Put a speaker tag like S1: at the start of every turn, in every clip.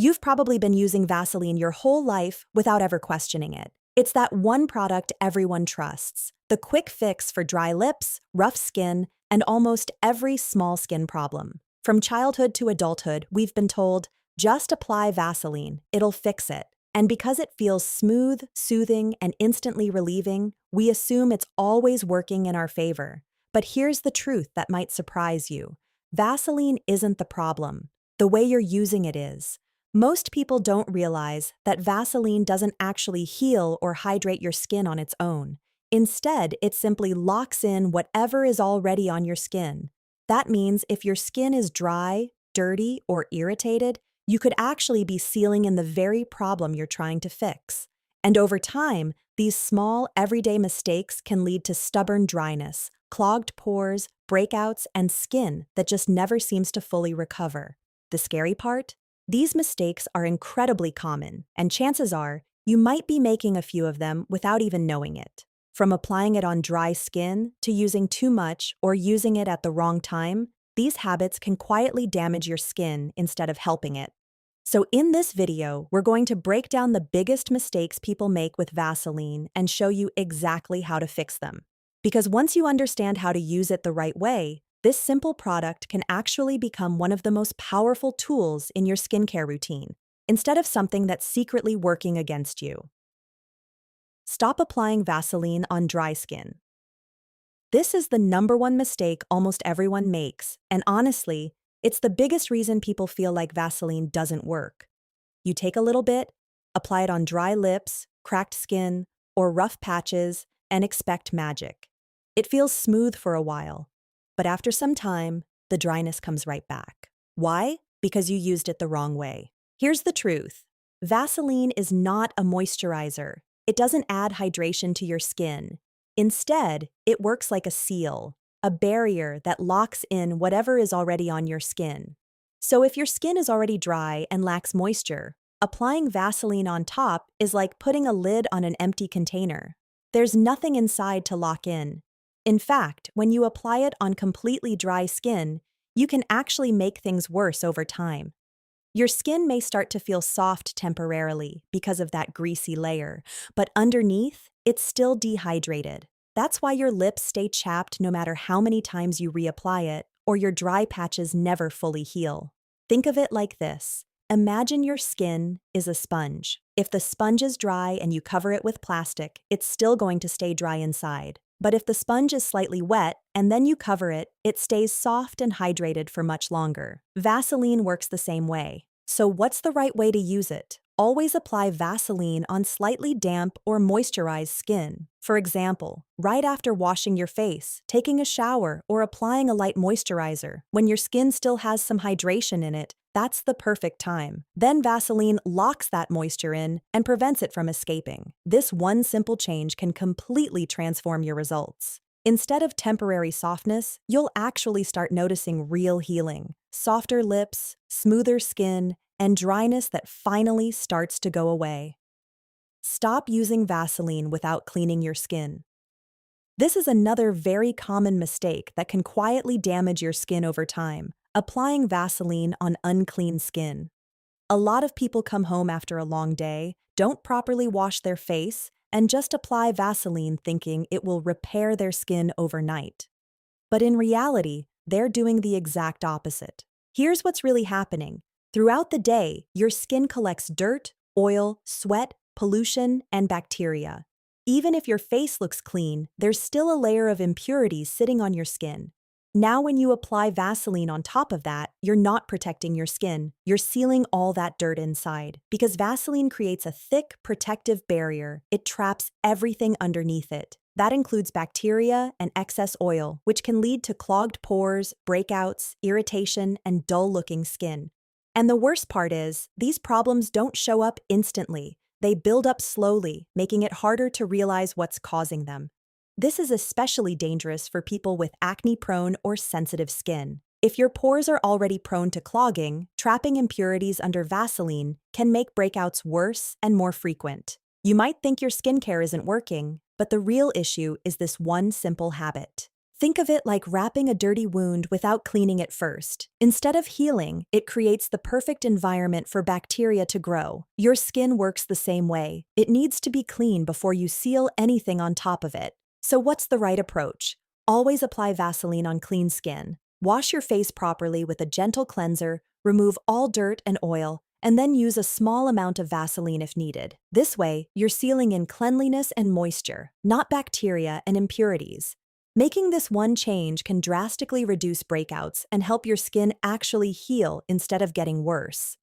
S1: You've probably been using Vaseline your whole life without ever questioning it. It's that one product everyone trusts, the quick fix for dry lips, rough skin, and almost every small skin problem. From childhood to adulthood, we've been told, just apply Vaseline, it'll fix it. And because it feels smooth, soothing, and instantly relieving, we assume it's always working in our favor. But here's the truth that might surprise you. Vaseline isn't the problem. The way you're using it is. Most people don't realize that Vaseline doesn't actually heal or hydrate your skin on its own. Instead, it simply locks in whatever is already on your skin. That means if your skin is dry, dirty, or irritated, you could actually be sealing in the very problem you're trying to fix. And over time, these small, everyday mistakes can lead to stubborn dryness, clogged pores, breakouts, and skin that just never seems to fully recover. The scary part? These mistakes are incredibly common, and chances are you might be making a few of them without even knowing it. From applying it on dry skin to using too much or using it at the wrong time, these habits can quietly damage your skin instead of helping it. So in this video, we're going to break down the biggest mistakes people make with Vaseline and show you exactly how to fix them. Because once you understand how to use it the right way, this simple product can actually become one of the most powerful tools in your skincare routine, instead of something that's secretly working against you. Stop applying Vaseline on dry skin. This is the #1 mistake almost everyone makes, and honestly, it's the biggest reason people feel like Vaseline doesn't work. You take a little bit, apply it on dry lips, cracked skin, or rough patches, and expect magic. It feels smooth for a while, but after some time, the dryness comes right back. Why? Because you used it the wrong way. Here's the truth. Vaseline is not a moisturizer. It doesn't add hydration to your skin. Instead, it works like a seal, a barrier that locks in whatever is already on your skin. So if your skin is already dry and lacks moisture, applying Vaseline on top is like putting a lid on an empty container. There's nothing inside to lock in. In fact, when you apply it on completely dry skin, you can actually make things worse over time. Your skin may start to feel soft temporarily because of that greasy layer, but underneath, it's still dehydrated. That's why your lips stay chapped no matter how many times you reapply it, or your dry patches never fully heal. Think of it like this. Imagine your skin is a sponge. If the sponge is dry and you cover it with plastic, it's still going to stay dry inside. But if the sponge is slightly wet and then you cover it, it stays soft and hydrated for much longer. Vaseline works the same way. So what's the right way to use it? Always apply Vaseline on slightly damp or moisturized skin. For example, right after washing your face, taking a shower, or applying a light moisturizer. When your skin still has some hydration in it, that's the perfect time. Then Vaseline locks that moisture in and prevents it from escaping. This one simple change can completely transform your results. Instead of temporary softness, you'll actually start noticing real healing. Softer lips, smoother skin, and dryness that finally starts to go away. Stop using Vaseline without cleaning your skin. This is another very common mistake that can quietly damage your skin over time, applying Vaseline on unclean skin. A lot of people come home after a long day, don't properly wash their face, and just apply Vaseline thinking it will repair their skin overnight. But in reality, they're doing the exact opposite. Here's what's really happening. Throughout the day, your skin collects dirt, oil, sweat, pollution, and bacteria. Even if your face looks clean, there's still a layer of impurities sitting on your skin. Now when you apply Vaseline on top of that, you're not protecting your skin, you're sealing all that dirt inside. Because Vaseline creates a thick, protective barrier, it traps everything underneath it. That includes bacteria and excess oil, which can lead to clogged pores, breakouts, irritation, and dull-looking skin. And the worst part is, these problems don't show up instantly. They build up slowly, making it harder to realize what's causing them. This is especially dangerous for people with acne-prone or sensitive skin. If your pores are already prone to clogging, trapping impurities under Vaseline can make breakouts worse and more frequent. You might think your skincare isn't working, but the real issue is this one simple habit. Think of it like wrapping a dirty wound without cleaning it first. Instead of healing, it creates the perfect environment for bacteria to grow. Your skin works the same way. It needs to be clean before you seal anything on top of it. So what's the right approach? Always apply Vaseline on clean skin. Wash your face properly with a gentle cleanser, remove all dirt and oil, and then use a small amount of Vaseline if needed. This way, you're sealing in cleanliness and moisture, not bacteria and impurities. Making this one change can drastically reduce breakouts and help your skin actually heal instead of getting worse.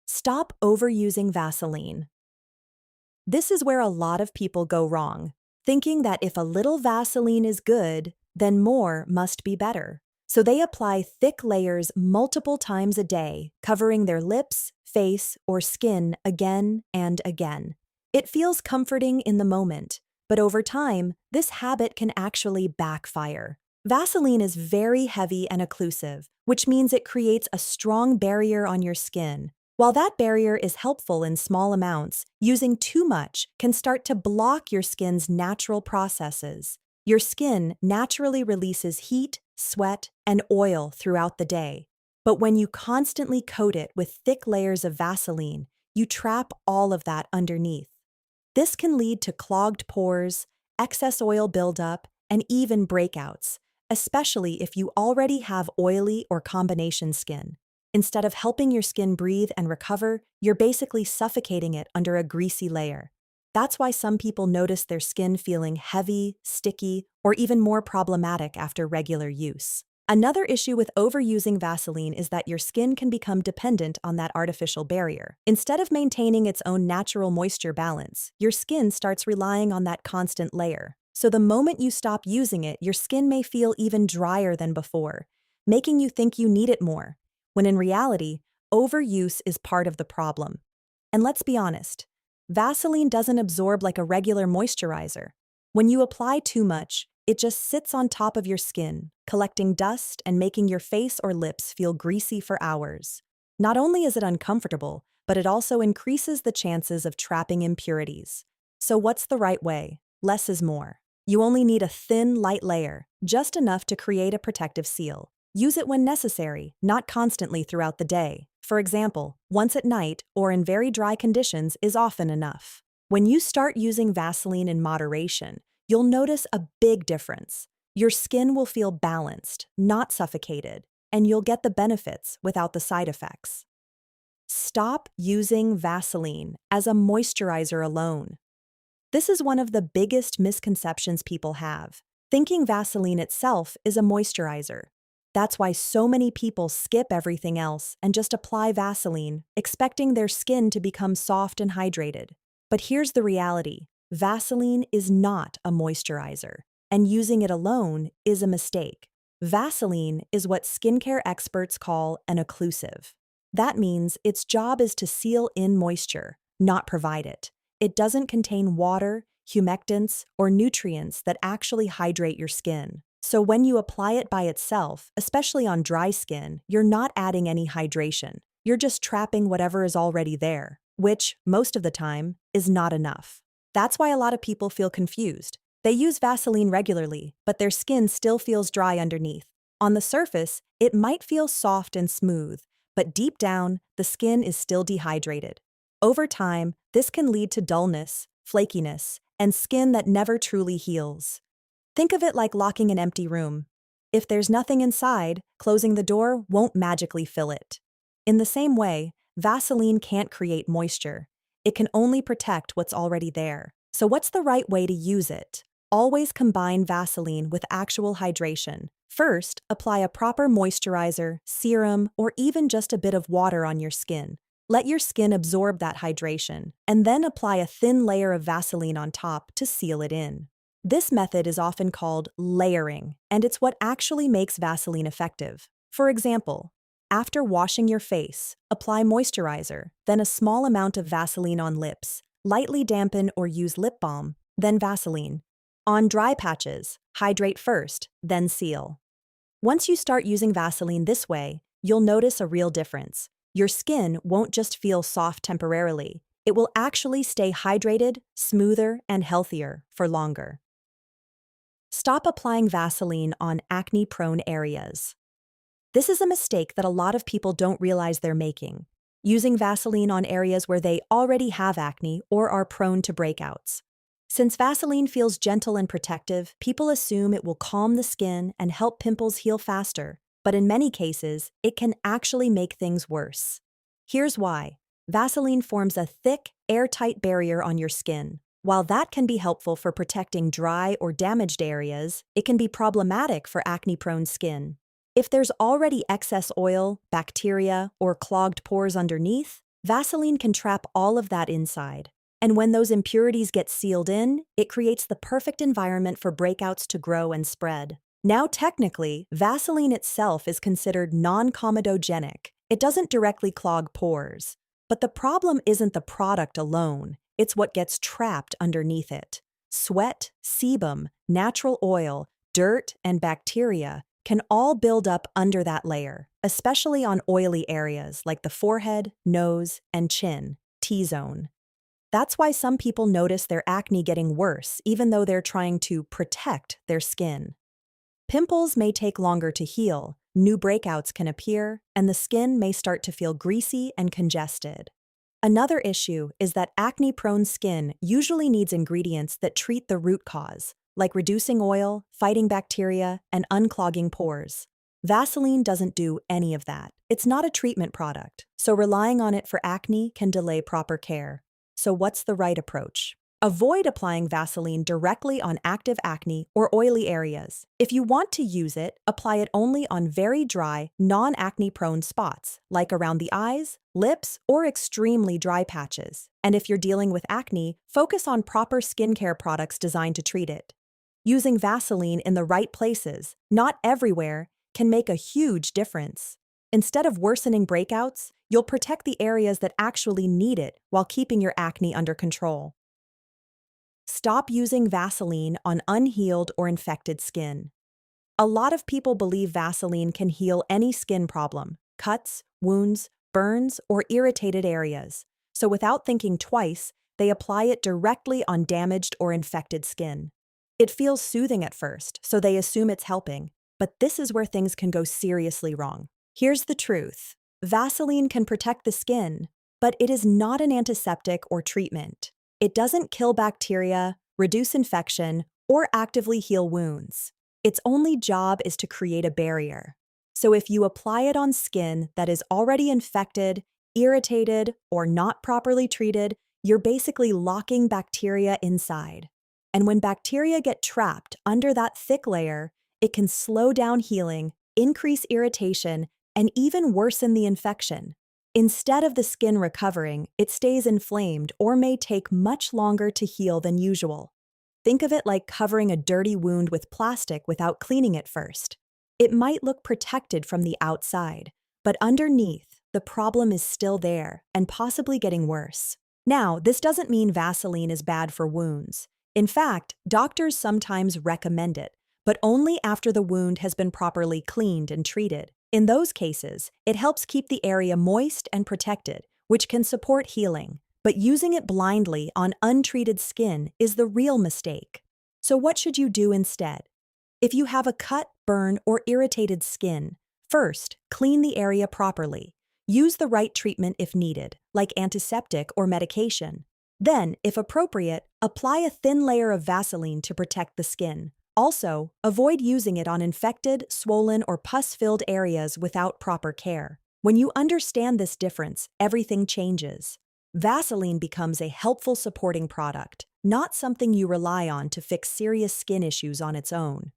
S1: Stop overusing Vaseline. This is where a lot of people go wrong, thinking that if a little Vaseline is good, then more must be better. So they apply thick layers multiple times a day, covering their lips, face, or skin again and again. It feels comforting in the moment, but over time, this habit can actually backfire. Vaseline is very heavy and occlusive, which means it creates a strong barrier on your skin. While that barrier is helpful in small amounts, using too much can start to block your skin's natural processes. Your skin naturally releases heat, sweat, and oil throughout the day. But when you constantly coat it with thick layers of Vaseline, you trap all of that underneath. This can lead to clogged pores, excess oil buildup, and even breakouts, especially if you already have oily or combination skin. Instead of helping your skin breathe and recover, you're basically suffocating it under a greasy layer. That's why some people notice their skin feeling heavy, sticky, or even more problematic after regular use. Another issue with overusing Vaseline is that your skin can become dependent on that artificial barrier. Instead of maintaining its own natural moisture balance, your skin starts relying on that constant layer. So the moment you stop using it, your skin may feel even drier than before, making you think you need it more, when in reality, overuse is part of the problem. And let's be honest, Vaseline doesn't absorb like a regular moisturizer. When you apply too much, it just sits on top of your skin, collecting dust and making your face or lips feel greasy for hours. Not only is it uncomfortable, but it also increases the chances of trapping impurities. So what's the right way? Less is more. You only need a thin, light layer, just enough to create a protective seal. Use it when necessary, not constantly throughout the day. For example, once at night or in very dry conditions is often enough. When you start using Vaseline in moderation, you'll notice a big difference. Your skin will feel balanced, not suffocated, and you'll get the benefits without the side effects. Stop using Vaseline as a moisturizer alone. This is one of the biggest misconceptions people have, thinking Vaseline itself is a moisturizer. That's why so many people skip everything else and just apply Vaseline, expecting their skin to become soft and hydrated. But here's the reality. Vaseline is not a moisturizer, and using it alone is a mistake. Vaseline is what skincare experts call an occlusive. That means its job is to seal in moisture, not provide it. It doesn't contain water, humectants, or nutrients that actually hydrate your skin. So when you apply it by itself, especially on dry skin, you're not adding any hydration. You're just trapping whatever is already there, which, most of the time, is not enough. That's why a lot of people feel confused. They use Vaseline regularly, but their skin still feels dry underneath. On the surface, it might feel soft and smooth, but deep down, the skin is still dehydrated. Over time, this can lead to dullness, flakiness, and skin that never truly heals. Think of it like locking an empty room. If there's nothing inside, closing the door won't magically fill it. In the same way, Vaseline can't create moisture. It can only protect what's already there. So what's the right way to use it? Always combine Vaseline with actual hydration. First, apply a proper moisturizer, serum, or even just a bit of water on your skin. Let your skin absorb that hydration, and then apply a thin layer of Vaseline on top to seal it in. This method is often called layering, and it's what actually makes Vaseline effective. For example, after washing your face, apply moisturizer, then a small amount of Vaseline on lips, lightly dampen or use lip balm, then Vaseline. On dry patches, hydrate first, then seal. Once you start using Vaseline this way, you'll notice a real difference. Your skin won't just feel soft temporarily. It will actually stay hydrated, smoother, and healthier for longer. Stop applying Vaseline on acne-prone areas. This is a mistake that a lot of people don't realize they're making, using Vaseline on areas where they already have acne or are prone to breakouts. Since Vaseline feels gentle and protective, people assume it will calm the skin and help pimples heal faster, but in many cases, it can actually make things worse. Here's why. Vaseline forms a thick, airtight barrier on your skin. While that can be helpful for protecting dry or damaged areas, it can be problematic for acne-prone skin. If there's already excess oil, bacteria, or clogged pores underneath, Vaseline can trap all of that inside. And when those impurities get sealed in, it creates the perfect environment for breakouts to grow and spread. Now, technically, Vaseline itself is considered non-comedogenic. It doesn't directly clog pores. But the problem isn't the product alone, it's what gets trapped underneath it. Sweat, sebum, natural oil, dirt, and bacteria can all build up under that layer, especially on oily areas like the forehead, nose, and chin, T-zone. That's why some people notice their acne getting worse even though they're trying to protect their skin. Pimples may take longer to heal, new breakouts can appear, and the skin may start to feel greasy and congested. Another issue is that acne-prone skin usually needs ingredients that treat the root cause, like reducing oil, fighting bacteria, and unclogging pores. Vaseline doesn't do any of that. It's not a treatment product, so relying on it for acne can delay proper care. So what's the right approach? Avoid applying Vaseline directly on active acne or oily areas. If you want to use it, apply it only on very dry, non-acne-prone spots, like around the eyes, lips, or extremely dry patches. And if you're dealing with acne, focus on proper skincare products designed to treat it. Using Vaseline in the right places, not everywhere, can make a huge difference. Instead of worsening breakouts, you'll protect the areas that actually need it while keeping your acne under control. Stop using Vaseline on unhealed or infected skin. A lot of people believe Vaseline can heal any skin problem, cuts, wounds, burns, or irritated areas. So without thinking twice, they apply it directly on damaged or infected skin. It feels soothing at first, so they assume it's helping, but this is where things can go seriously wrong. Here's the truth. Vaseline can protect the skin, but it is not an antiseptic or treatment. It doesn't kill bacteria, reduce infection, or actively heal wounds. Its only job is to create a barrier. So if you apply it on skin that is already infected, irritated, or not properly treated, you're basically locking bacteria inside. And when bacteria get trapped under that thick layer, it can slow down healing, increase irritation, and even worsen the infection. Instead of the skin recovering, it stays inflamed or may take much longer to heal than usual. Think of it like covering a dirty wound with plastic without cleaning it first. It might look protected from the outside, but underneath, the problem is still there and possibly getting worse. Now, this doesn't mean Vaseline is bad for wounds. In fact, doctors sometimes recommend it, but only after the wound has been properly cleaned and treated. In those cases, it helps keep the area moist and protected, which can support healing. But using it blindly on untreated skin is the real mistake. So what should you do instead? If you have a cut, burn, or irritated skin, first, clean the area properly. Use the right treatment if needed, like antiseptic or medication. Then, if appropriate, apply a thin layer of Vaseline to protect the skin. Also, avoid using it on infected, swollen, or pus-filled areas without proper care. When you understand this difference, everything changes. Vaseline becomes a helpful supporting product, not something you rely on to fix serious skin issues on its own.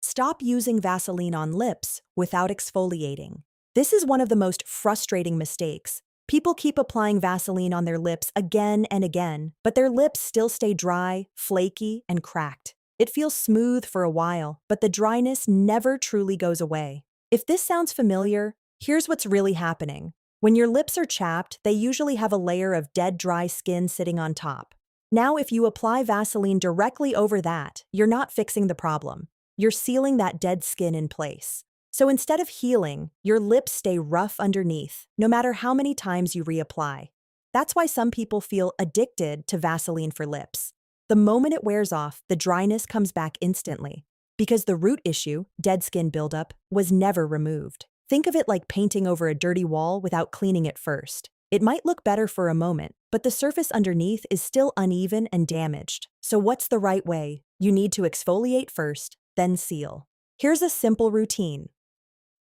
S1: Stop using Vaseline on lips without exfoliating. This is one of the most frustrating mistakes. People keep applying Vaseline on their lips again and again, but their lips still stay dry, flaky, and cracked. It feels smooth for a while, but the dryness never truly goes away. If this sounds familiar, here's what's really happening. When your lips are chapped, they usually have a layer of dead, dry skin sitting on top. Now, if you apply Vaseline directly over that, you're not fixing the problem. You're sealing that dead skin in place. So instead of healing, your lips stay rough underneath, no matter how many times you reapply. That's why some people feel addicted to Vaseline for lips. The moment it wears off, the dryness comes back instantly because the root issue, dead skin buildup, was never removed. Think of it like painting over a dirty wall without cleaning it first. It might look better for a moment, but the surface underneath is still uneven and damaged. So what's the right way? You need to exfoliate first, then seal. Here's a simple routine.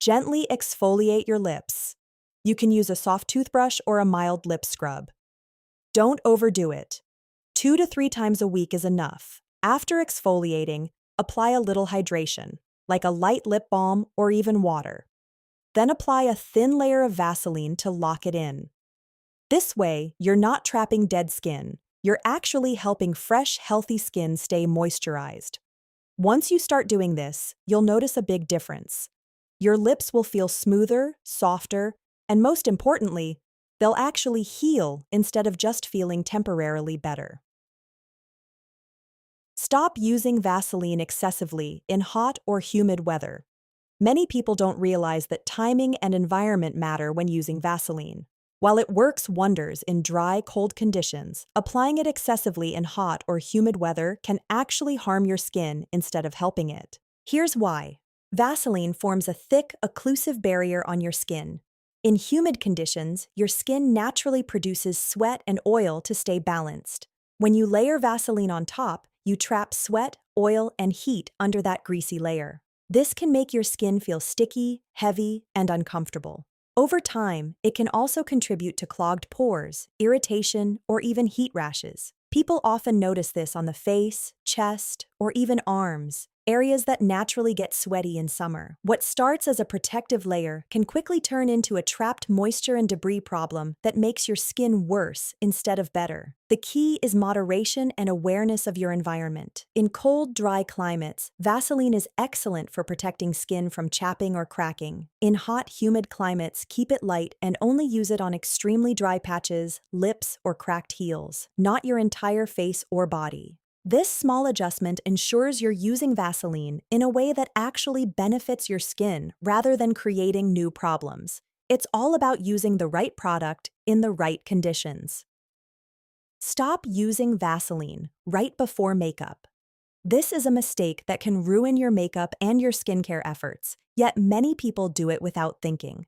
S1: Gently exfoliate your lips. You can use a soft toothbrush or a mild lip scrub. Don't overdo it. 2 to 3 times a week is enough. After exfoliating, apply a little hydration, like a light lip balm or even water. Then apply a thin layer of Vaseline to lock it in. This way, you're not trapping dead skin. You're actually helping fresh, healthy skin stay moisturized. Once you start doing this, you'll notice a big difference. Your lips will feel smoother, softer, and most importantly, they'll actually heal instead of just feeling temporarily better. Stop using Vaseline excessively in hot or humid weather. Many people don't realize that timing and environment matter when using Vaseline. While it works wonders in dry, cold conditions, applying it excessively in hot or humid weather can actually harm your skin instead of helping it. Here's why. Vaseline forms a thick, occlusive barrier on your skin. In humid conditions, your skin naturally produces sweat and oil to stay balanced. When you layer Vaseline on top, you trap sweat, oil, and heat under that greasy layer. This can make your skin feel sticky, heavy, and uncomfortable. Over time, it can also contribute to clogged pores, irritation, or even heat rashes. People often notice this on the face, chest, or even arms, areas that naturally get sweaty in summer. What starts as a protective layer can quickly turn into a trapped moisture and debris problem that makes your skin worse instead of better. The key is moderation and awareness of your environment. In cold, dry climates, Vaseline is excellent for protecting skin from chapping or cracking. In hot, humid climates, keep it light and only use it on extremely dry patches, lips, or cracked heels, not your entire face or body. This small adjustment ensures you're using Vaseline in a way that actually benefits your skin rather than creating new problems. It's all about using the right product in the right conditions. Stop using Vaseline right before makeup. This is a mistake that can ruin your makeup and your skincare efforts, yet many people do it without thinking.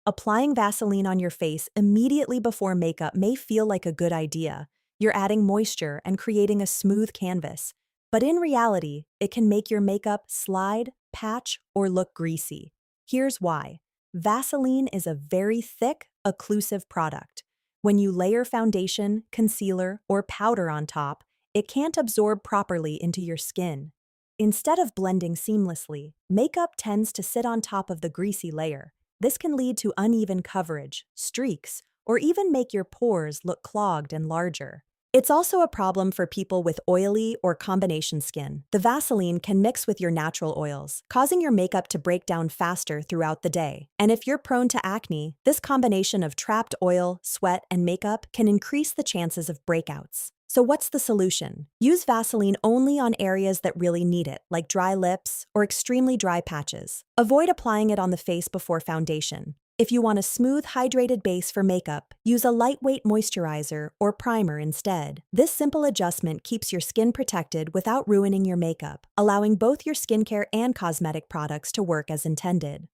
S1: Applying Vaseline on your face immediately before makeup may feel like a good idea. You're adding moisture and creating a smooth canvas. But in reality, it can make your makeup slide, patch, or look greasy. Here's why. Vaseline is a very thick, occlusive product. When you layer foundation, concealer, or powder on top, it can't absorb properly into your skin. Instead of blending seamlessly, makeup tends to sit on top of the greasy layer. This can lead to uneven coverage, streaks, or even make your pores look clogged and larger. It's also a problem for people with oily or combination skin. The Vaseline can mix with your natural oils, causing your makeup to break down faster throughout the day. And if you're prone to acne, this combination of trapped oil, sweat, and makeup can increase the chances of breakouts. So what's the solution? Use Vaseline only on areas that really need it, like dry lips or extremely dry patches. Avoid applying it on the face before foundation. If you want a smooth, hydrated base for makeup, use a lightweight moisturizer or primer instead. This simple adjustment keeps your skin protected without ruining your makeup, allowing both your skincare and cosmetic products to work as intended.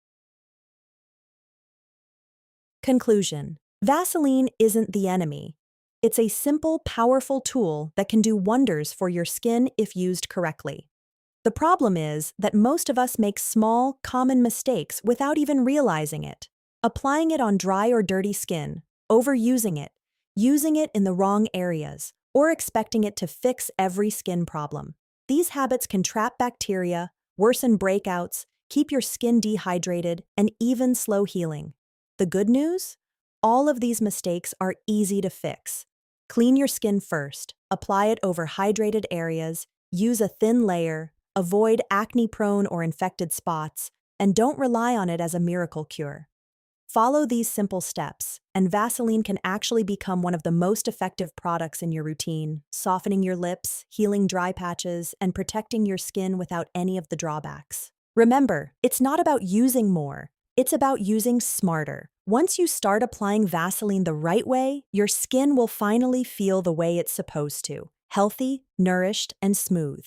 S1: Conclusion: Vaseline isn't the enemy. It's a simple, powerful tool that can do wonders for your skin if used correctly. The problem is that most of us make small, common mistakes without even realizing it. Applying it on dry or dirty skin, overusing it, using it in the wrong areas, or expecting it to fix every skin problem. These habits can trap bacteria, worsen breakouts, keep your skin dehydrated, and even slow healing. The good news? All of these mistakes are easy to fix. Clean your skin first, apply it over hydrated areas, use a thin layer, avoid acne-prone or infected spots, and don't rely on it as a miracle cure. Follow these simple steps, and Vaseline can actually become one of the most effective products in your routine, softening your lips, healing dry patches, and protecting your skin without any of the drawbacks. Remember, it's not about using more, it's about using smarter. Once you start applying Vaseline the right way, your skin will finally feel the way it's supposed to. healthy, nourished, and smooth.